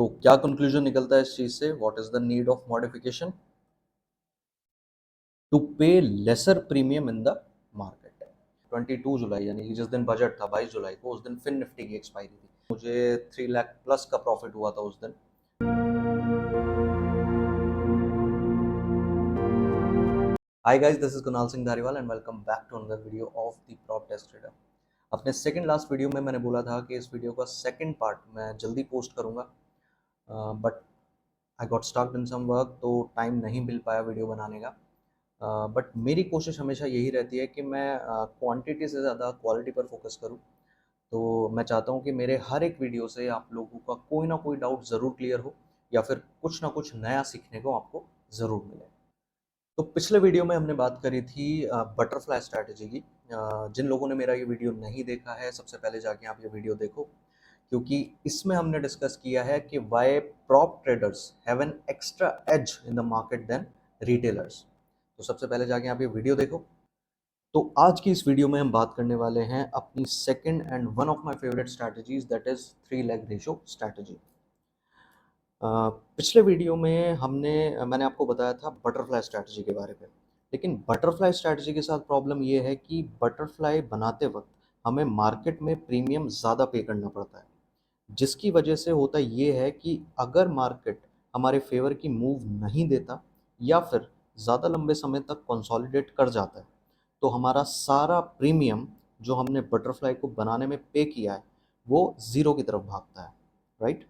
तो क्या कंक्लूजन निकलता है इस चीज से? What is the need of modification? To pay lesser premium in the market. 22 जुलाई यानी कि जिस दिन बजट था 22 जुलाई को, उस दिन फिन निफ्टी की एक्सपायरी थी। मुझे 3 लाख प्लस का प्रॉफिट हुआ था उस दिन। Hi guys, this is Kunal Singh Dhariwal and welcome back to another video of the prop test trader. अपने सेकंड लास्ट वीडियो में मैंने बोला था कि इस वीडियो का सेकंड पार्ट मैं जल्दी पोस्ट करूंगा, but I got stucked in some work, तो टाइम नहीं मिल पाया वीडियो बनाने का। बट मेरी कोशिश हमेशा यही रहती है कि मैं क्वांटिटी से ज़्यादा क्वालिटी पर फोकस करूं। तो मैं चाहता हूं कि मेरे हर एक वीडियो से आप लोगों का कोई ना कोई डाउट ज़रूर क्लियर हो, या फिर कुछ ना कुछ नया सीखने को आपको ज़रूर मिले। तो पिछले वीडियो में हमने बात करी थी बटरफ्लाई स्ट्रैटेजी की। जिन लोगों ने मेरा ये वीडियो नहीं देखा है, सबसे पहले जाके आप ये वीडियो देखो, क्योंकि इसमें हमने डिस्कस किया है कि why prop traders have an extra edge in the market than retailers. तो सबसे पहले जाके आप ये वीडियो देखो। तो आज की इस वीडियो में हम बात करने वाले हैं अपनी second and one of my favourite strategies, that is 3 leg ratio strategy. पिछले वीडियो में मैंने आपको बताया था बटरफ्लाई स्ट्रैटेजी के बारे में। लेकिन बटरफ्लाई स्ट्रैटेजी के साथ प्रॉब्लम ये है कि बटरफ्लाई बनाते वक्त हमें मार्केट में प्रीमियम ज़्यादा पे करना पड़ता है, जिसकी वजह से होता ये है कि अगर मार्केट हमारे फेवर की मूव नहीं देता या फिर ज़्यादा लंबे समय तक कंसोलिडेट कर जाता है, तो हमारा सारा प्रीमियम जो हमने बटरफ्लाई को बनाने में पे किया है वो ज़ीरो की तरफ भागता है, राइट?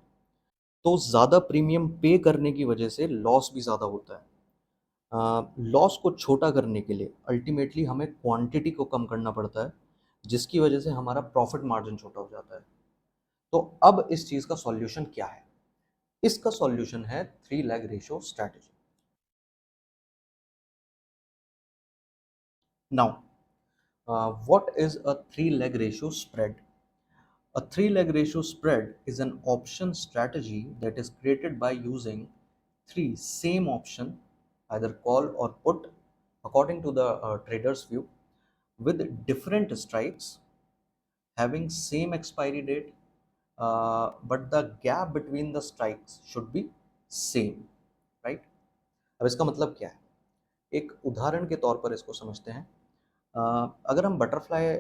तो ज़्यादा प्रीमियम पे करने की वजह से लॉस भी ज़्यादा होता है। लॉस को छोटा करने के लिए अल्टीमेटली हमें क्वांटिटी को कम करना पड़ता है, जिसकी वजह से हमारा प्रॉफिट मार्जिन छोटा हो जाता है। तो अब इस चीज़ का सॉल्यूशन क्या है? इसका सॉल्यूशन है 3 leg ratio strategy. Now, what is a 3 leg ratio spread? A 3 leg ratio spread is an option strategy that is created by using three same option, either call or put, according to the trader's view, with different strikes, having same expiry date, but the gap between the strikes should be same, right? अब इसका मतलब क्या है? एक उदाहरण के तौर पर इसको समझते हैं। अगर हम बटरफ्लाई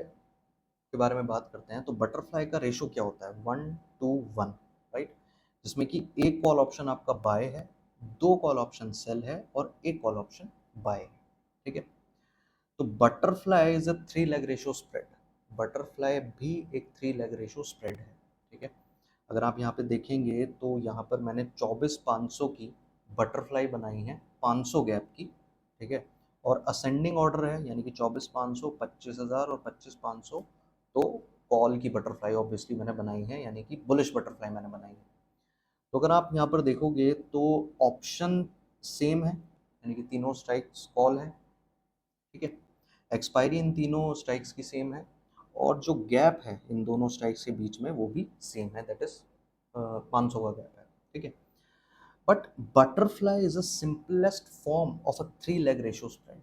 के बारे में बात करते हैं, तो बटरफ्लाई का रेशो क्या होता है? 1:1, राइट? जिसमें कि एक कॉल ऑप्शन आपका बाय है, दो कॉल ऑप्शन सेल है और एक कॉल ऑप्शन बाय है, ठीक है? तो butterfly is a 3 leg ratio spread. Butterfly भी एक 3 लेग रेशियो स्प्रेड है, ठीक है? अगर आप यहाँ पे देखेंगे तो यहाँ पर मैंने 24,500 की बटरफ्लाई बनाई है, 500 गैप की, ठीक है? और असेंडिंग ऑर्डर है, यानी कि 24,500, 25,000 और 25,500। तो कॉल की बटरफ्लाई ऑब्वियसली मैंने बनाई है, यानी कि बुलिश बटरफ्लाई मैंने बनाई है। तो अगर आप यहाँ पर देखोगे तो ऑप्शन सेम है, यानी कि तीनों स्ट्राइक्स कॉल है, ठीक है? एक्सपायरी इन तीनों स्ट्राइक्स की सेम है, और जो गैप है इन दोनों स्ट्राइक्स के बीच में वो भी सेम है, दैट इज 500 का गैप है, ठीक है? But butterfly is a simplest form of a 3 leg ratio spread.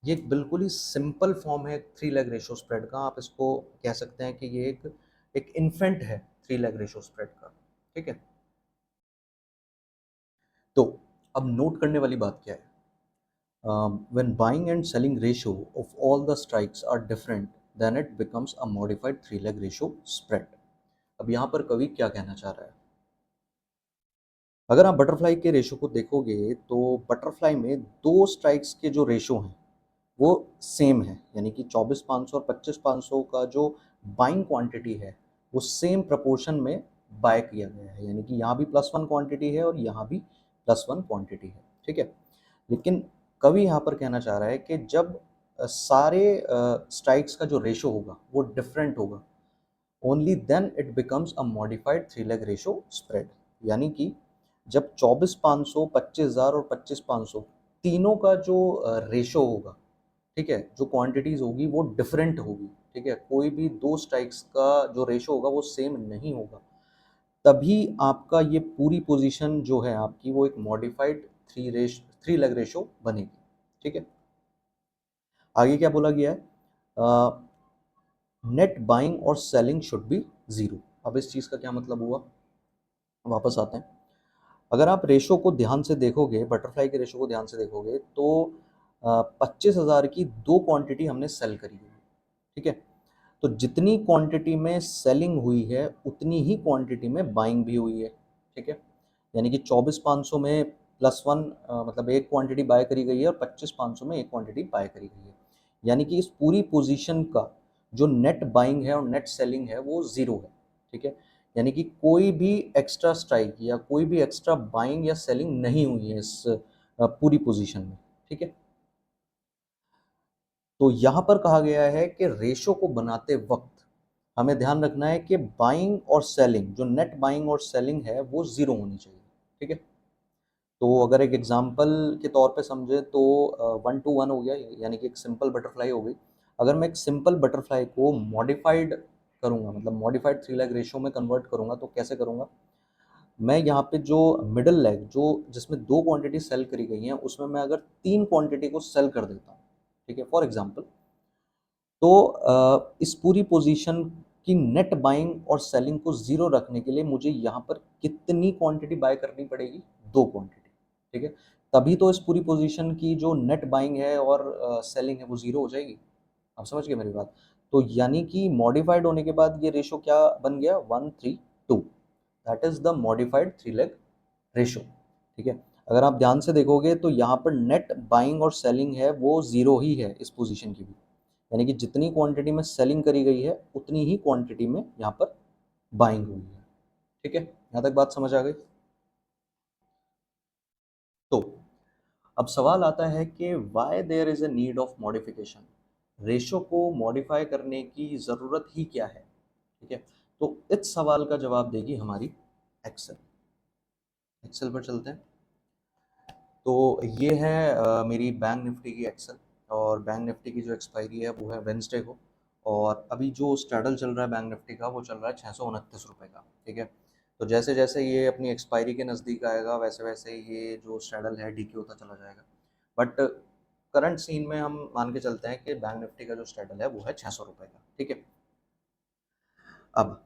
ये एक बिल्कुल ही सिंपल फॉर्म है 3 लेग रेशियो स्प्रेड का। आप इसको कह सकते हैं कि ये एक इन्फेंट है 3 लेग रेशियो स्प्रेड का, ठीक है? तो अब नोट करने वाली बात क्या है? When buying and selling ratio of all the strikes are different, then it becomes a modified 3 leg ratio spread. अब यहाँ पर कवि क्या कहना चाह रहा है? अगर आप बटरफ्लाई के रेशो को देखोगे तो बटरफ्लाई में दो स्ट्राइक्स के जो रेशो हैं वो सेम है, यानी कि 24,500 और 25,500 का जो बाइंग क्वांटिटी है वो सेम प्रपोर्शन में बाय किया गया है, यानी कि यहाँ भी +1 क्वांटिटी है और यहाँ भी +1 क्वांटिटी है, ठीक है? लेकिन कवि यहाँ पर कहना चाह रहा है कि जब सारे स्ट्राइक्स का जो रेशो होगा वो डिफरेंट होगा, only then it becomes a modified 3 leg ratio spread. यानी कि जब 24,500, 25,000 और 25,500 तीनों का जो रेशो होगा, ठीक है, जो क्वांटिटीज होगी वो डिफरेंट होगी, ठीक है, कोई भी दो स्ट्राइक्स का जो रेशो होगा वो सेम नहीं होगा, तभी आपका ये पूरी पोजीशन जो है आपकी वो एक मॉडिफाइड 3 लेग रेशो बनेगी, ठीक है? आगे क्या बोला गया है? नेट बाइंग और सेलिंग शुड बी जीरो। अब इस चीज़ का क्या मतलब हुआ? वापस आते हैं। अगर आप रेशो को ध्यान से देखोगे, बटरफ्लाई के रेशो को ध्यान से देखोगे, तो 25,000 की दो क्वांटिटी हमने सेल करी है, ठीक है। तो जितनी क्वांटिटी में सेलिंग हुई है उतनी ही क्वांटिटी में बाइंग भी हुई है, ठीक है। यानी कि 24,500 में +1, मतलब एक क्वांटिटी बाय करी गई है और 25,500 में एक क्वांटिटी बाय करी गई है। यानी कि इस पूरी पोजीशन का जो नेट बाइंग है और नेट सेलिंग है वो ज़ीरो है, ठीक है। यानी कि कोई भी एक्स्ट्रा स्ट्राइक या कोई भी एक्स्ट्रा बाइंग या सेलिंग नहीं हुई है इस पूरी पोजीशन में, ठीक है। तो यहाँ पर कहा गया है कि रेशो को बनाते वक्त हमें ध्यान रखना है कि बाइंग और सेलिंग, जो नेट बाइंग और सेलिंग है वो ज़ीरो होनी चाहिए, ठीक है। तो अगर एक एग्जांपल के तौर पे समझे तो 1 to 1 हो गया, यानी कि एक सिंपल बटरफ्लाई हो गई। अगर मैं एक सिंपल बटरफ्लाई को मॉडिफाइड करूँगा, मतलब मॉडिफाइड 3 लेग रेशियो में कन्वर्ट करूँगा, तो कैसे करूँगा? मैं यहाँ पे जो मिडल लेग, जो जिसमें दो क्वांटिटी सेल करी गई हैं, उसमें मैं अगर तीन क्वांटिटी को सेल कर देता हूँ, ठीक है, फॉर एग्जाम्पल, तो इस पूरी पोजीशन की नेट बाइंग और सेलिंग को ज़ीरो रखने के लिए मुझे यहाँ पर कितनी क्वांटिटी बाय करनी पड़ेगी? 2 क्वांटिटी, ठीक है? तभी तो इस पूरी पोजीशन की जो नेट बाइंग है और सेलिंग है वो ज़ीरो हो जाएगी। आप समझ गए मेरी बात? तो यानी कि मॉडिफाइड होने के बाद ये रेशियो क्या बन गया? 1:3:2, that is the modified 3 leg ratio, ठीक है? अगर आप ध्यान से देखोगे तो यहाँ पर नेट बाइंग और सेलिंग है वो ज़ीरो ही है इस पोजीशन की भी। यानी कि जितनी क्वांटिटी में सेलिंग करी गई है उतनी ही क्वांटिटी में यहाँ पर बाइंग हुई है, ठीक है। यहाँ तक बात समझ आ गई? तो अब सवाल आता है कि why there is a need of modification, ratio को मॉडिफाई करने की ज़रूरत ही क्या है, ठीक है। तो इस सवाल का जवाब देगी हमारी एक्सेल। एक्सेल पर चलते हैं। तो ये है मेरी बैंक निफ्टी की एक्सेल, और बैंक निफ्टी की जो एक्सपायरी है वो है वेंसडे को, और अभी जो स्ट्रैडल चल रहा है बैंक निफ्टी का वो चल रहा है 629 रुपये का, ठीक है। तो जैसे जैसे ये अपनी एक्सपायरी के नज़दीक आएगा वैसे वैसे ये जो स्ट्रैडल है डीके होता चला जाएगा। बट करंट सीन में हम मान के चलते हैं कि बैंक निफ्टी का जो स्ट्रैडल है वो है 600 रुपये का, ठीक है। अब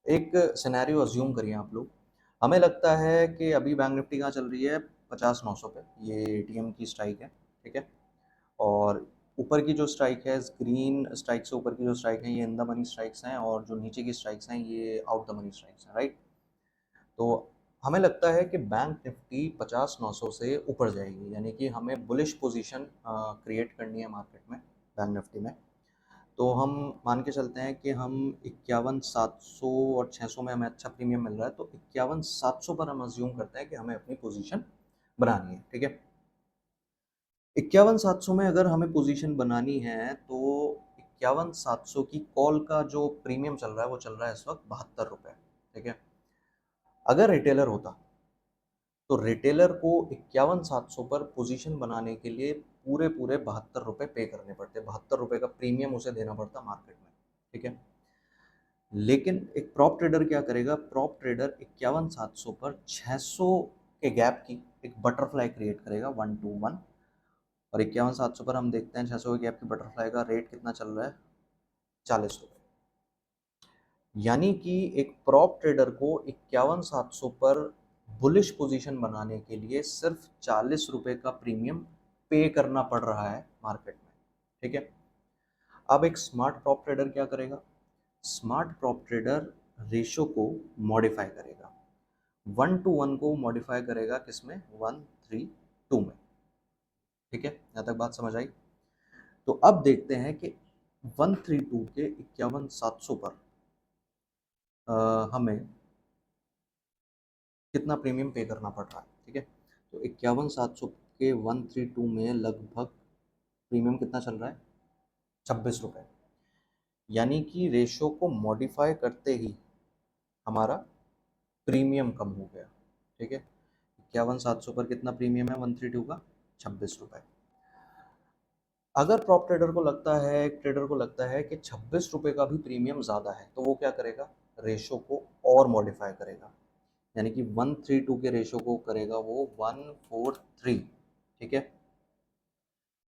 एक सिनेरियो अज्यूम करिए आप लोग। हमें लगता है कि अभी बैंक निफ्टी कहाँ चल रही है? 50,900 पे, ये एटीएम की स्ट्राइक है, ठीक है। और ऊपर की जो स्ट्राइक है, ग्रीन स्ट्राइक से ऊपर की जो स्ट्राइक है ये इन द मनी स्ट्राइक्स हैं, और जो नीचे की स्ट्राइक्स हैं ये आउट द मनी स्ट्राइक्स हैं, राइट। तो हमें लगता है कि बैंक निफ्टी 50,900 से ऊपर जाएगी, यानी कि हमें बुलिश पोजीशन क्रिएट करनी है मार्केट में, बैंक निफ्टी में। तो हम मान के चलते हैं कि हम 51,700 और 600 में हमें अच्छा प्रीमियम मिल रहा है, तो 51,700 पर हम अज्यूम करते हैं कि हमें अपनी पोजीशन बनानी है, ठीक है। 51,700 में अगर हमें पोजीशन बनानी है तो 51,700 की कॉल का जो प्रीमियम चल रहा है वो चल रहा है इस वक्त 72 रुपये, ठीक है। अगर रिटेलर होता तो रिटेलर को 51,700 पर पोजीशन बनाने के लिए पूरे पूरे 72 रुपये पे करने पड़ते, 72 रुपये का प्रीमियम उसे देना पड़ता मार्केट में, ठीक है। लेकिन एक प्रॉप ट्रेडर क्या करेगा? प्रॉप ट्रेडर 51,700 पर 600 के गैप की एक बटरफ्लाई क्रिएट करेगा 1 to 1, और 51,700 पर हम देखते हैं 600 के गैप की बटरफ्लाई का रेट कितना चल रहा है? 40 रुपये। यानी कि एक प्रॉप ट्रेडर को 51,700 पर बुलिश पोजीशन बनाने के लिए सिर्फ 40 रुपये का प्रीमियम पे करना पड़ रहा है मार्केट में, ठीक है। अब एक स्मार्ट प्रॉप ट्रेडर क्या करेगा? स्मार्ट प्रॉप ट्रेडर रेशो को मॉडिफाई करेगा, 1 to 1 को मॉडिफाई करेगा किसमें? 1:3:2 में, ठीक है। यहाँ तक बात समझ आई? तो अब देखते हैं कि 1:3:2 के 51,700 पर हमें कितना प्रीमियम पे करना पड़ रहा है, ठीक है। तो 51,700 के 1:3:2 में लगभग प्रीमियम कितना चल रहा है? 26 रुपये। यानी कि रेशो को मॉडिफाई करते ही हमारा प्रीमियम कम हो गया, ठीक है। 51,700 पर कितना प्रीमियम है 1:3:2 का? 26 रुपये। अगर प्रॉप ट्रेडर को लगता है, एक ट्रेडर को लगता है कि 26 रुपये का भी प्रीमियम ज़्यादा है, तो वो क्या करेगा? रेशो को और मॉडिफाई करेगा, यानी कि 1:3:2 के रेशो को करेगा वो 1:4:3, ठीक है।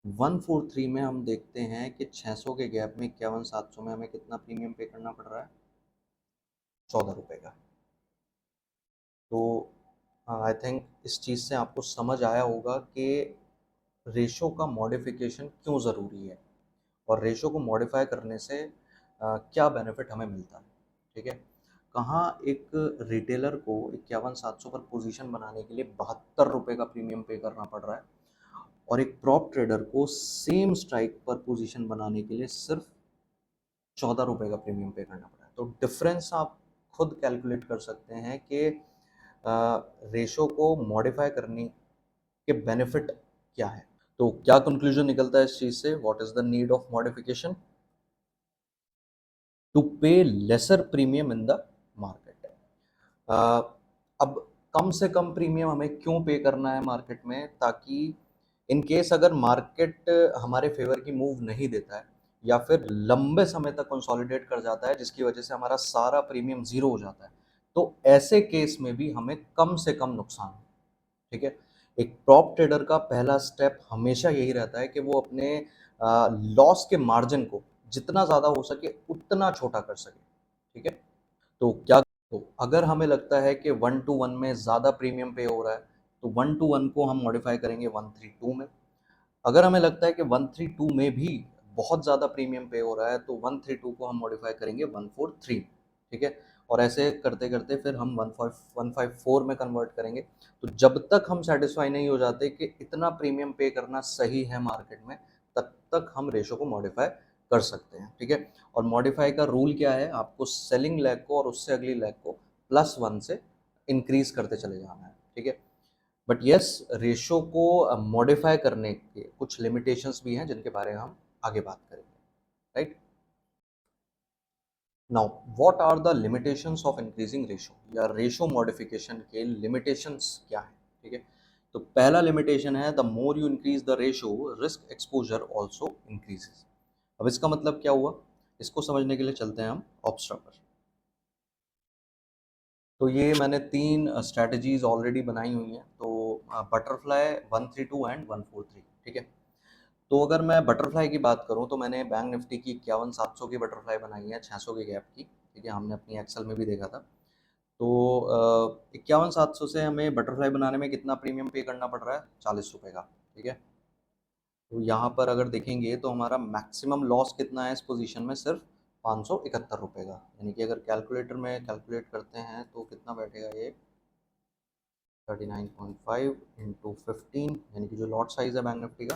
1:4:3 में हम देखते हैं कि 600 के गैप में 51,700 में हमें कितना प्रीमियम पे करना पड़ रहा है? 14 रुपये का, तो आई थिंक इस चीज़ से आपको समझ आया होगा कि रेशो का मॉडिफिकेशन क्यों ज़रूरी है और रेशो को मॉडिफाई करने से क्या बेनिफिट हमें मिलता है। ठीक है, कहाँ एक रिटेलर को 51,700 पर पोजीशन बनाने के लिए 72 रुपये का प्रीमियम पे करना पड़ रहा है और एक प्रॉप ट्रेडर को सेम स्ट्राइक पर पोजीशन बनाने के लिए सिर्फ 14 रुपये का प्रीमियम पे करना पड़ा है। तो डिफरेंस आप खुद कैलकुलेट कर सकते हैं कि रेशो को मॉडिफाई करने के बेनिफिट क्या है। तो क्या कंक्लूजन निकलता है इस चीज से? What is the need of modification? To pay lesser premium in the market. अब कम से कम प्रीमियम हमें क्यों पे करना है मार्केट में? ताकि इन केस अगर मार्केट हमारे फेवर की मूव नहीं देता है या फिर लंबे समय तक कंसोलिडेट कर जाता है जिसकी वजह से हमारा सारा प्रीमियम जीरो हो जाता है, तो ऐसे केस में भी हमें कम से कम नुकसान हो। ठीक है, एक प्रॉप ट्रेडर का पहला स्टेप हमेशा यही रहता है कि वो अपने लॉस के मार्जिन को जितना ज़्यादा हो सके उतना छोटा कर सके। ठीक है, तो क्या, तो अगर हमें लगता है कि 1 to 1 में ज़्यादा प्रीमियम पे हो रहा है तो 1 to 1 को हम मॉडिफाई करेंगे 132 में। अगर हमें लगता है कि 132 में भी बहुत ज़्यादा प्रीमियम पे हो रहा है तो 132 को हम मॉडिफाई करेंगे 143। ठीक है, और ऐसे करते करते फिर हम 154 में कन्वर्ट करेंगे। तो जब तक हम सेटिस्फाई नहीं हो जाते कि इतना प्रीमियम पे करना सही है मार्केट में, तब तक हम रेशो को मॉडिफाई कर सकते हैं। ठीक है, और मॉडिफाई का रूल क्या है? आपको सेलिंग लेग को और उससे अगली लेग को +1 से इंक्रीज करते चले जाना है। ठीक है, बट यस, रेशो को मॉडिफाई करने के कुछ लिमिटेशंस भी हैं जिनके बारे में हम आगे बात करेंगे। Right now, what are the limitations of increasing ratio, या रेशो मॉडिफिकेशन के लिमिटेशंस क्या है? ठीक है, तो पहला लिमिटेशन है the more you increase the ratio risk exposure also increases. अब इसका मतलब क्या हुआ? इसको समझने के लिए चलते हैं हम ऑब्स्ट्रा पर। तो ये मैंने 3 स्ट्रैटेजीज ऑलरेडी बनाई हुई हैं। तो बटरफ्लाई, 132 एंड 143। ठीक है, तो अगर मैं बटरफ्लाई की बात करूं तो मैंने बैंक निफ्टी की 51,700 की बटरफ्लाई बनाई है 600 के गैप की। ठीक है, हमने अपनी एक्सेल में भी देखा था। तो 51,700 से हमें बटरफ्लाई बनाने में कितना प्रीमियम पे करना पड़ रहा है? 40 रुपये का। ठीक है, तो यहाँ पर अगर देखेंगे तो हमारा मैक्सिमम लॉस कितना है इस पोजीशन में? सिर्फ 571 रुपये का। यानी कि अगर कैलकुलेटर में कैलकुलेट करते हैं तो कितना बैठेगा ये? 39.5 इंटू 15, यानी कि जो लॉट साइज है बैंक निफ्टी का,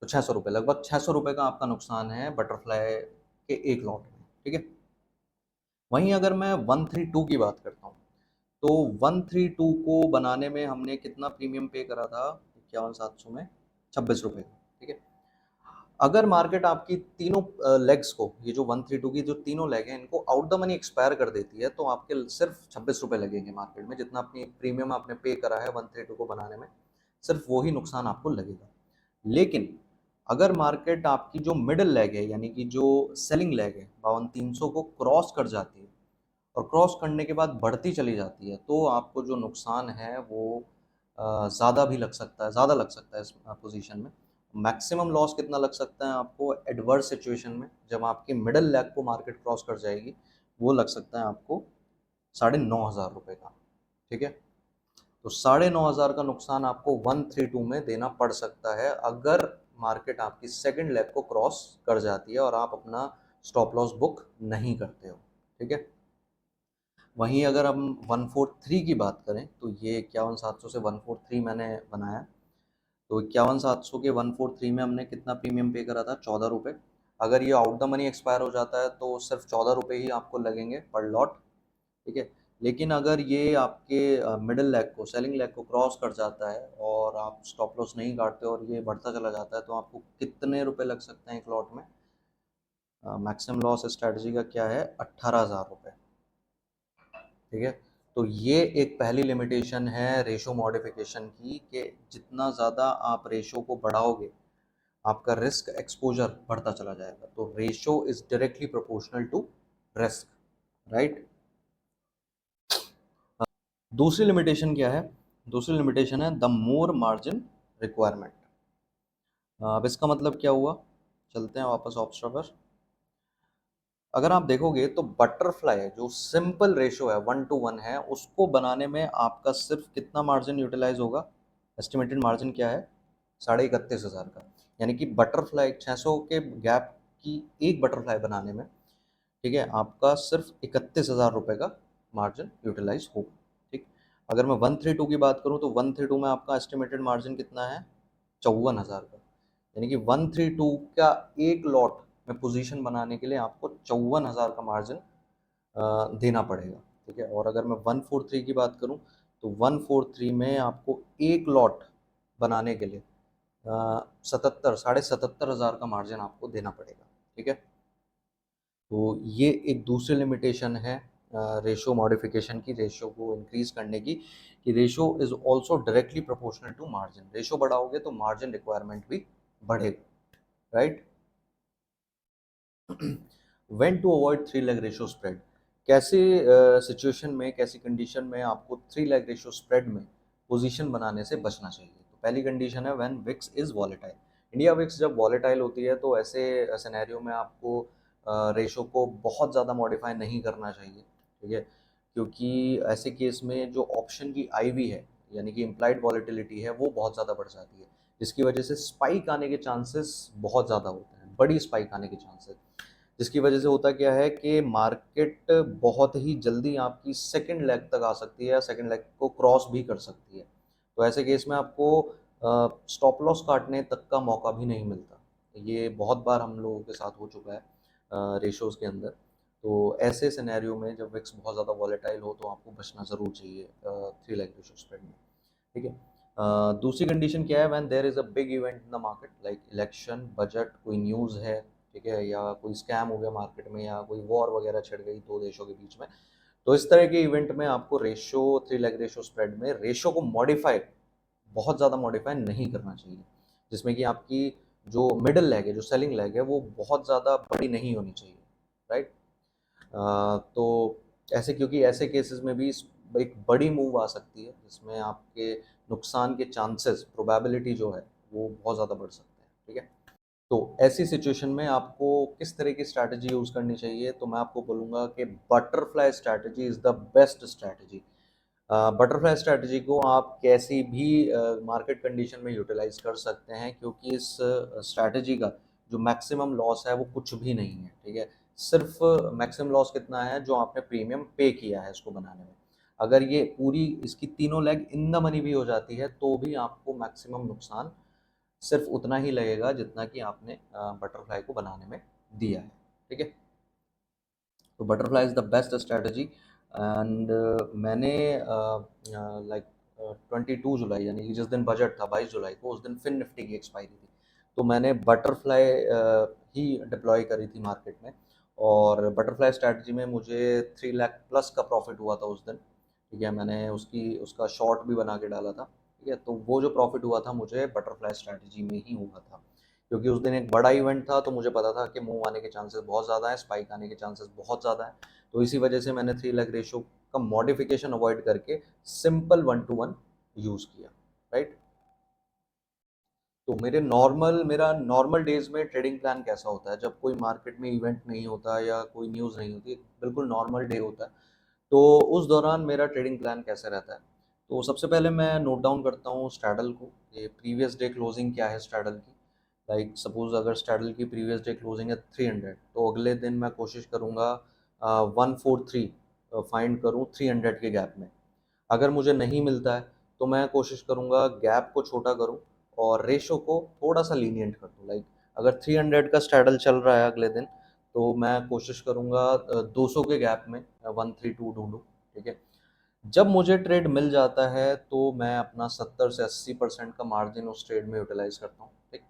तो 600 रुपये, लगभग 600 रुपये का आपका नुकसान है बटरफ्लाई के एक लॉट में। ठीक है, वहीं अगर मैं 132 की बात करता हूँ तो 132 को बनाने में हमने कितना प्रीमियम पे करा था 51,700 में? 26 रुपये। ठीक है, अगर मार्केट आपकी तीनों लेग्स को, ये जो 132 की जो तीनों लेग हैं, इनको आउट द मनी एक्सपायर कर देती है तो आपके सिर्फ 26 रुपये लगेंगे मार्केट में। जितना अपनी प्रीमियम आपने पे करा है 132 को बनाने में, सिर्फ वही नुकसान आपको लगेगा। लेकिन अगर मार्केट आपकी जो मिडिल लेग है, यानी कि जो सेलिंग लेग है, 52,300 को क्रॉस कर जाती है और क्रॉस करने के बाद बढ़ती चली जाती है, तो आपको जो नुकसान है वो ज़्यादा भी लग सकता है, ज़्यादा लग सकता है इस पोजीशन में। मैक्सिमम लॉस कितना लग सकता है आपको एडवर्स सिचुएशन में? जब आपकी मिडिल लेग को मार्केट क्रॉस कर जाएगी, वो लग सकता है आपको 9,500 रुपये का। ठीक है, तो 9,500 का नुकसान आपको 132 में देना पड़ सकता है अगर मार्केट आपकी सेकंड लेग को क्रॉस कर जाती है और आप अपना स्टॉप लॉस बुक नहीं करते हो। ठीक है, वहीं अगर हम 143 की बात करें तो ये 51,700 से 143 मैंने बनाया। तो 51,700 के 143 में हमने कितना प्रीमियम पे करा था? 14 रुपये। अगर ये आउट द मनी एक्सपायर हो जाता है तो सिर्फ 14 रुपये ही आपको लगेंगे पर लॉट। ठीक है, लेकिन अगर ये आपके मिडिल लेग को, सेलिंग लेग को क्रॉस कर जाता है और आप स्टॉप लॉस नहीं काटते और ये बढ़ता चला जाता है, तो आपको कितने रुपए लग सकते हैं एक लॉट में? मैक्सिमम लॉस स्ट्रैटेजी का क्या है? 18,000 रुपये। ठीक है, तो ये एक पहली लिमिटेशन है रेशो मॉडिफिकेशन की कि जितना ज़्यादा आप रेशो को बढ़ाओगे, आपका रिस्क एक्सपोजर बढ़ता चला जाएगा। तो ratio is directly proportional to risk. Right, दूसरी लिमिटेशन क्या है? दूसरी लिमिटेशन है द मोर मार्जिन रिक्वायरमेंट। अब इसका मतलब क्या हुआ? चलते हैं वापस ऑब्स्ट्रा पर। अगर आप देखोगे तो बटरफ्लाई जो सिंपल रेशो है 1:1 है, उसको बनाने में आपका सिर्फ कितना मार्जिन यूटिलाइज होगा? एस्टिमेटेड मार्जिन क्या है? 31,500 का। यानी कि बटरफ्लाई 600 के गैप की एक बटरफ्लाई बनाने में, ठीक है, आपका सिर्फ 31,000 रुपये का मार्जिन यूटिलाइज होगा। ठीक। अगर मैं 132 की बात करूँ तो 132 में आपका एस्टिमेटेड मार्जिन कितना है? 54,000 का। यानी कि 132 का एक लॉट में पोजीशन बनाने के लिए आपको 54,000 का मार्जिन देना पड़ेगा। ठीक है। और अगर मैं 143 की बात करूं तो 143 में आपको एक लॉट बनाने के लिए 77,500 का मार्जिन आपको देना पड़ेगा। ठीक है। तो ये एक दूसरी लिमिटेशन है रेशो मॉडिफिकेशन की, रेशो को इंक्रीज करने की, कि ratio is also directly proportional to margin. Ratio बढ़ाओगे तो मार्जिन रिक्वायरमेंट भी बढ़ेगा, right. When to avoid 3 leg ratio spread, कैसे सिचुएशन में, कैसी कंडीशन में आपको 3 लेग रेशियो स्प्रेड में पोजीशन बनाने से बचना चाहिए? तो पहली कंडीशन है when VIX is volatile. India VIX जब वॉलेटाइल होती है तो ऐसे सिनेरियो में आपको रेशो को बहुत ज़्यादा मॉडिफाई नहीं करना चाहिए। ठीक है। क्योंकि ऐसे केस में जो ऑप्शन की आईवी है, यानी कि इम्प्लाइड वॉलेटिलिटी है, वो बहुत ज़्यादा बढ़ जाती है, जिसकी वजह से स्पाइक आने के चांसेस बहुत ज़्यादा होते हैं, बड़ी स्पाइक आने के चांसेस, जिसकी वजह से होता क्या है कि मार्केट बहुत ही जल्दी आपकी सेकंड लेग तक आ सकती है या सेकंड लेग को क्रॉस भी कर सकती है। तो ऐसे केस में आपको स्टॉप लॉस काटने तक का मौका भी नहीं मिलता। ये बहुत बार हम लोगों के साथ हो चुका है रेशोज़ के अंदर। तो ऐसे सिनेरियो में जब विक्स बहुत ज़्यादा वॉलेटाइल हो तो आपको बचना ज़रूर चाहिए 3 लेग रेशो स्प्रेड में। ठीक है। दूसरी कंडीशन क्या है? When there is a big event in the market, like election, budget, कोई न्यूज़ है, ठीक है, या कोई स्कैम हो गया मार्केट में, या कोई वॉर वगैरह छिड़ गई दो देशों के बीच में। तो इस तरह के इवेंट में आपको रेशो, 3 लेग रेशो स्प्रेड में रेशो को मॉडिफाई, बहुत ज़्यादा मॉडिफाई नहीं करना चाहिए, जिसमें कि आपकी जो मिडल लेग है, जो सेलिंग लेग है, वो बहुत ज़्यादा बड़ी नहीं होनी चाहिए, राइट। तो ऐसे, क्योंकि ऐसे केसेस में भी एक बड़ी मूव आ सकती है जिसमें आपके नुकसान के चांसेस, प्रोबेबिलिटी जो है, वो बहुत ज़्यादा बढ़ सकते हैं। ठीक है। तो ऐसी सिचुएशन में आपको किस तरह की स्ट्रैटेजी यूज़ करनी चाहिए? तो मैं आपको बोलूँगा कि butterfly strategy is the best strategy. Butterfly strategy को आप कैसी भी मार्केट कंडीशन में यूटिलाइज कर सकते हैं, क्योंकि इस स्ट्रैटेजी का जो मैक्सिमम लॉस है वो कुछ भी नहीं है। ठीक है। सिर्फ मैक्सिमम लॉस कितना है? जो आपने प्रीमियम पे किया है इसको बनाने में। अगर ये पूरी इसकी तीनों लेग इन द मनी भी हो जाती है तो भी आपको मैक्सिमम नुकसान सिर्फ उतना ही लगेगा जितना कि आपने बटरफ्लाई को बनाने में दिया है। ठीक है। तो butterfly is the best strategy. And मैंने लाइक 22 जुलाई, यानी कि जिस दिन बजट था 22 जुलाई को, उस दिन फिन निफ्टी की एक्सपायरी थी, तो मैंने बटरफ्लाई ही डिप्लॉय करी थी मार्केट में। और बटरफ्लाई स्ट्रैटेजी में मुझे 3 लाख प्लस का प्रॉफिट हुआ था उस दिन। ठीक है। मैंने उसका शॉर्ट भी बना के डाला था। ठीक है। तो वो जो प्रॉफिट हुआ था मुझे बटरफ्लाई स्ट्रैटेजी में ही हुआ था, क्योंकि उस दिन एक बड़ा इवेंट था, तो मुझे पता था कि मूव आने के चांसेस बहुत ज़्यादा हैं, स्पाइक आने के चांसेस बहुत ज़्यादा हैं। तो इसी वजह से मैंने 3 लाख रेशो का मॉडिफिकेशन अवॉइड करके सिंपल 1:1 यूज़ किया, राइट। तो मेरा नॉर्मल डेज में ट्रेडिंग प्लान कैसा होता है, जब कोई मार्केट में इवेंट नहीं होता या कोई न्यूज़ नहीं होती, बिल्कुल नॉर्मल डे होता है, तो उस दौरान मेरा ट्रेडिंग प्लान कैसे रहता है? तो सबसे पहले मैं नोट डाउन करता हूँ स्ट्रैडल को, ये प्रीवियस डे क्लोजिंग क्या है स्ट्रैडल की। लाइक सपोज अगर स्ट्रैडल की प्रीवियस डे क्लोजिंग है 300, तो अगले दिन मैं कोशिश करूँगा 143 फाइंड करूँ 300 के गैप में। अगर मुझे नहीं मिलता है तो मैं कोशिश करूँगा गैप को छोटा करूँ और रेशो को थोड़ा सा लीनियंट कर दूँ। लाइक अगर 300 का स्ट्रैडल चल रहा है अगले दिन, तो मैं कोशिश करूँगा 200 के गैप में 132 ढूंढूँ। ठीक है। जब मुझे ट्रेड मिल जाता है तो मैं अपना 70 से 80% का मार्जिन उस ट्रेड में यूटिलाइज करता हूँ। ठीक।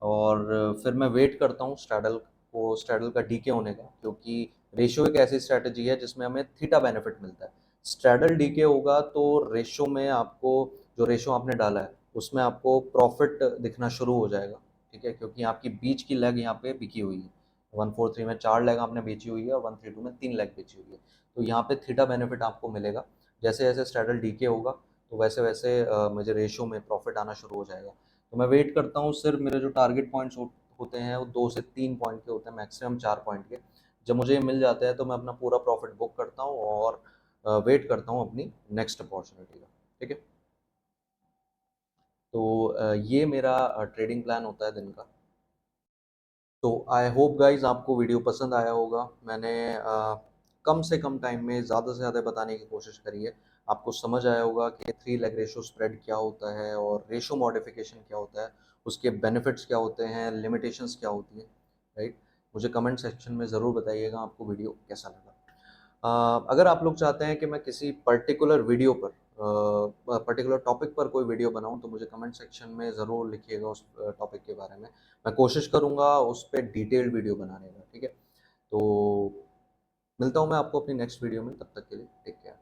और फिर मैं वेट करता हूँ स्ट्रैडल का डीके होने का, क्योंकि रेशियो एक ऐसी स्ट्रैटेजी है जिसमें हमें थीटा बेनिफिट मिलता है। स्ट्रैडल डीके होगा तो रेशियो में आपको, जो रेशियो आपने डाला है उसमें आपको प्रॉफिट दिखना शुरू हो जाएगा। ठीक है। क्योंकि आपकी बीच की लेग यहाँ पे बिकी हुई है, 143 में 4 लेग आपने बेची हुई है और 132 में 3 लेग बेची हुई है। तो यहाँ पे थीटा बेनिफिट आपको मिलेगा। जैसे जैसे स्ट्रैडल डीके होगा तो वैसे वैसे मुझे रेशियो में प्रॉफिट आना शुरू हो जाएगा। तो मैं वेट करता हूँ, सिर्फ मेरे जो टारगेट पॉइंट्स होते हैं वो 2 से 3 पॉइंट के होते हैं, मैक्सिमम 4 पॉइंट के। जब मुझे ये मिल जाता है तो मैं अपना पूरा प्रॉफिट बुक करता हूँ और वेट करता हूँ अपनी नेक्स्ट अपॉर्चुनिटी का। ठीक है, तो ये मेरा ट्रेडिंग प्लान होता है दिन का। तो आई होप गाइज आपको वीडियो पसंद आया होगा। मैंने कम से कम टाइम में ज़्यादा से ज़्यादा बताने की कोशिश करी है। आपको समझ आया होगा कि थ्री लेग रेशो स्प्रेड क्या होता है और रेशो मॉडिफिकेशन क्या होता है, उसके बेनिफिट्स क्या होते हैं, लिमिटेशंस क्या होती हैं, राइट। मुझे कमेंट सेक्शन में ज़रूर बताइएगा आपको वीडियो कैसा लगा। अगर आप लोग चाहते हैं कि मैं किसी पर्टिकुलर वीडियो पर पर्टिकुलर टॉपिक पर कोई वीडियो बनाऊं तो मुझे कमेंट सेक्शन में ज़रूर लिखिएगा उस टॉपिक के बारे में। मैं कोशिश करूंगा उस पर डिटेल्ड वीडियो बनाने का। ठीक है, तो मिलता हूं मैं आपको अपनी नेक्स्ट वीडियो में, तब तक के लिए टेक केयर।